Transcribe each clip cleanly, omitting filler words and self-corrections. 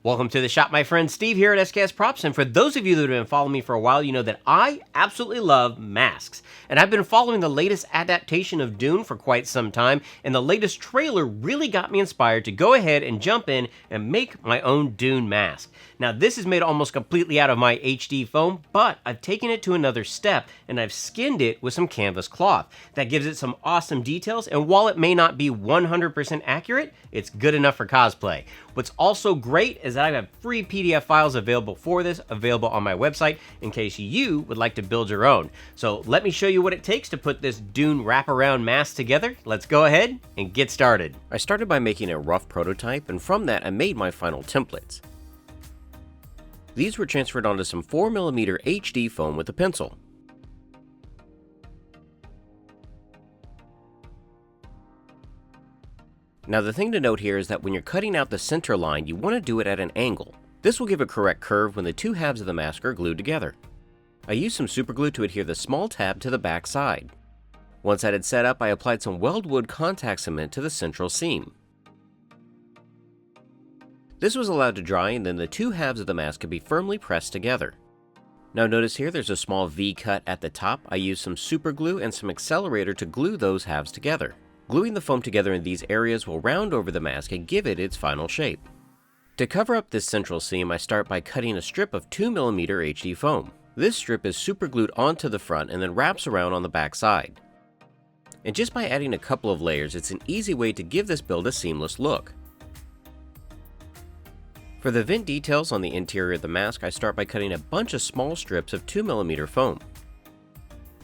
Welcome to the shop, my friend Steve here at SKS Props, and for those of you that have been following me for a while, you know that I absolutely love masks. And I've been following the latest adaptation of Dune for quite some time, and the latest trailer really got me inspired to go ahead and jump in and make my own Dune mask. Now this is made almost completely out of my HD foam, but I've taken it to another step and I've skinned it with some canvas cloth. That gives it some awesome details, and while it may not be 100% accurate, it's good enough for cosplay. What's also great is that I have free PDF files available for this, available on my website in case you would like to build your own. So let me show you what it takes to put this Dune wraparound mask together. Let's go ahead and get started. I started by making a rough prototype, and from that I made my final templates. These were transferred onto some 4mm HD foam with a pencil. Now the thing to note here is that when you're cutting out the center line, you want to do it at an angle. This will give a correct curve when the two halves of the mask are glued together. I used some super glue to adhere the small tab to the back side. Once that had set up, I applied some weldwood contact cement to the central seam. This was allowed to dry, and then the two halves of the mask could be firmly pressed together. Now notice here there's a small V cut at the top. I used some super glue and some accelerator to glue those halves together. Gluing the foam together in these areas will round over the mask and give it its final shape. To cover up this central seam, I start by cutting a strip of 2mm HD foam. This strip is super glued onto the front and then wraps around on the back side. And just by adding a couple of layers, it's an easy way to give this build a seamless look. For the vent details on the interior of the mask, I start by cutting a bunch of small strips of 2mm foam.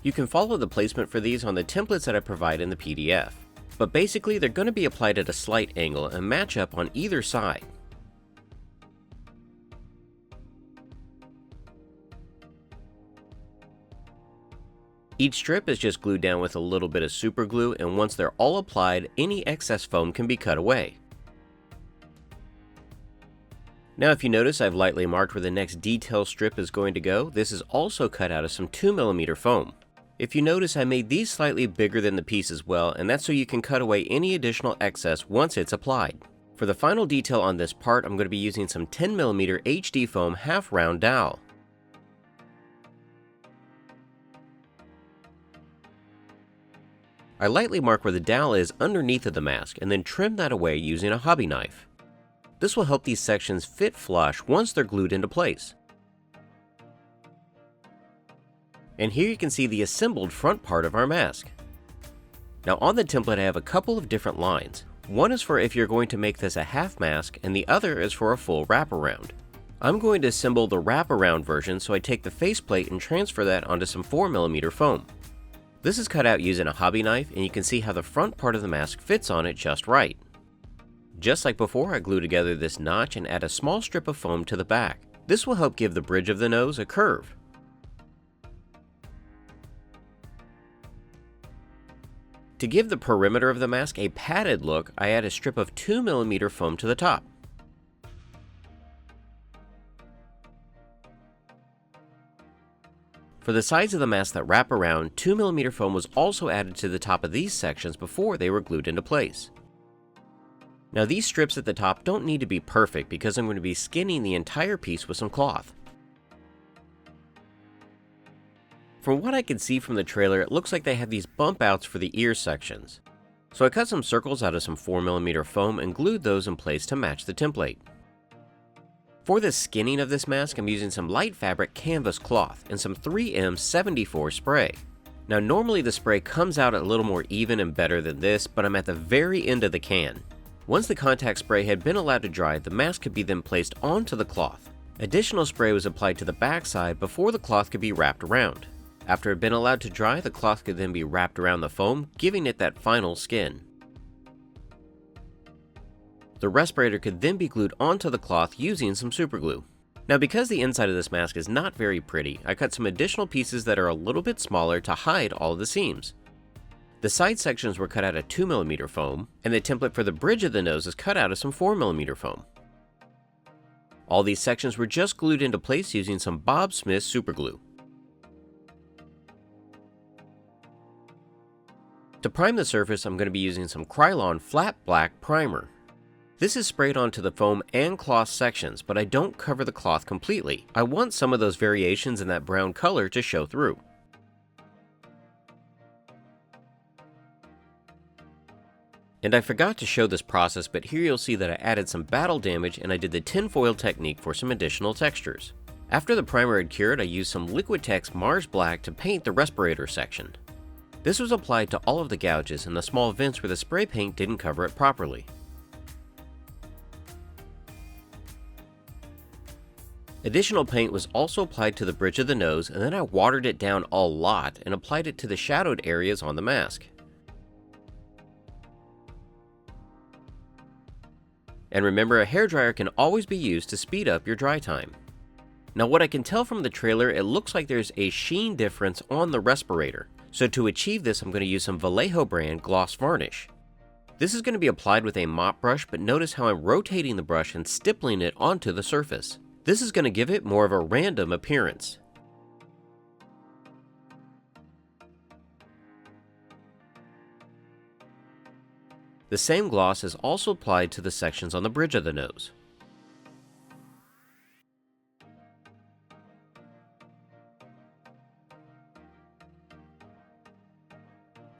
You can follow the placement for these on the templates that I provide in the PDF. But basically, they're going to be applied at a slight angle and match up on either side. Each strip is just glued down with a little bit of super glue, and once they're all applied, any excess foam can be cut away. Now if you notice, I've lightly marked where the next detail strip is going to go. This is also cut out of some 2mm foam. If you notice, I made these slightly bigger than the piece as well, and that's so you can cut away any additional excess once it's applied. For the final detail on this part, I'm going to be using some 10mm HD foam half round dowel. I lightly mark where the dowel is underneath of the mask and then trim that away using a hobby knife. This will help these sections fit flush once they're glued into place. And here you can see the assembled front part of our mask. Now on the template I have a couple of different lines. One is for if you're going to make this a half mask, and the other is for a full wraparound. I'm going to assemble the wraparound version, so I take the faceplate and transfer that onto some 4mm foam. This is cut out using a hobby knife, and you can see how the front part of the mask fits on it just right. Just like before, I glue together this notch and add a small strip of foam to the back. This will help give the bridge of the nose a curve. To give the perimeter of the mask a padded look, I add a strip of 2mm foam to the top. For the sides of the mask that wrap around, 2mm foam was also added to the top of these sections before they were glued into place. Now these strips at the top don't need to be perfect because I'm going to be skinning the entire piece with some cloth. From what I can see from the trailer, it looks like they have these bump outs for the ear sections. So I cut some circles out of some 4mm foam and glued those in place to match the template. For the skinning of this mask, I'm using some light fabric canvas cloth and some 3M 74 spray. Now normally the spray comes out a little more even and better than this, but I'm at the very end of the can. Once the contact spray had been allowed to dry, the mask could be then placed onto the cloth. Additional spray was applied to the back side before the cloth could be wrapped around. After it had been allowed to dry, the cloth could then be wrapped around the foam, giving it that final skin. The respirator could then be glued onto the cloth using some super glue. Now because the inside of this mask is not very pretty, I cut some additional pieces that are a little bit smaller to hide all of the seams. The side sections were cut out of 2mm foam, and the template for the bridge of the nose is cut out of some 4mm foam. All these sections were just glued into place using some Bob Smith super glue. To prime the surface, I'm going to be using some Krylon Flat Black Primer. This is sprayed onto the foam and cloth sections, but I don't cover the cloth completely. I want some of those variations in that brown color to show through. And I forgot to show this process, but here you'll see that I added some battle damage and I did the tinfoil technique for some additional textures. After the primer had cured, I used some Liquitex Mars Black to paint the respirator section. This was applied to all of the gouges and the small vents where the spray paint didn't cover it properly. Additional paint was also applied to the bridge of the nose, and then I watered it down a lot and applied it to the shadowed areas on the mask. And remember, a hairdryer can always be used to speed up your dry time. Now what I can tell from the trailer, it looks like there's a sheen difference on the respirator. So to achieve this, I'm going to use some Vallejo brand gloss varnish. This is going to be applied with a mop brush, but notice how I'm rotating the brush and stippling it onto the surface. This is going to give it more of a random appearance. The same gloss is also applied to the sections on the bridge of the nose.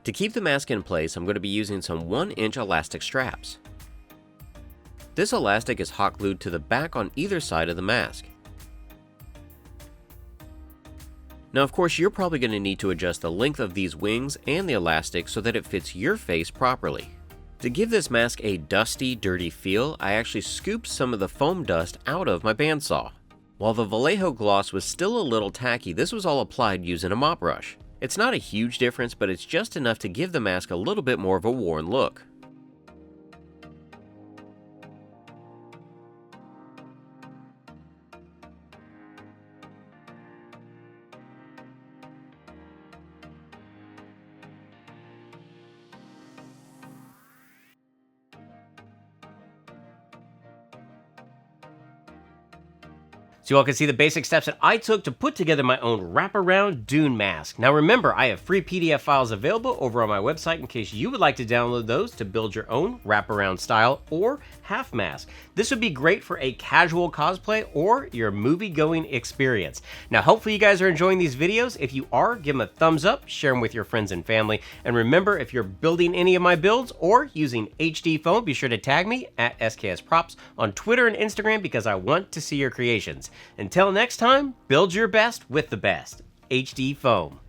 To keep the mask in place, I'm going to be using some 1-inch elastic straps. This elastic is hot glued to the back on either side of the mask. Now of course you're probably going to need to adjust the length of these wings and the elastic so that it fits your face properly. To give this mask a dusty, dirty feel, I actually scooped some of the foam dust out of my bandsaw. While the Vallejo gloss was still a little tacky, this was all applied using a mop brush. It's not a huge difference, but it's just enough to give the mask a little bit more of a worn look. So you all can see the basic steps that I took to put together my own wraparound Dune mask. Now remember, I have free PDF files available over on my website in case you would like to download those to build your own wraparound style or half mask. This would be great for a casual cosplay or your movie-going experience. Now hopefully you guys are enjoying these videos. If you are, give them a thumbs up, share them with your friends and family. And remember, if you're building any of my builds or using HD foam, be sure to tag me at SKS Props on Twitter and Instagram because I want to see your creations. Until next time, build your best with the best. HD Foam.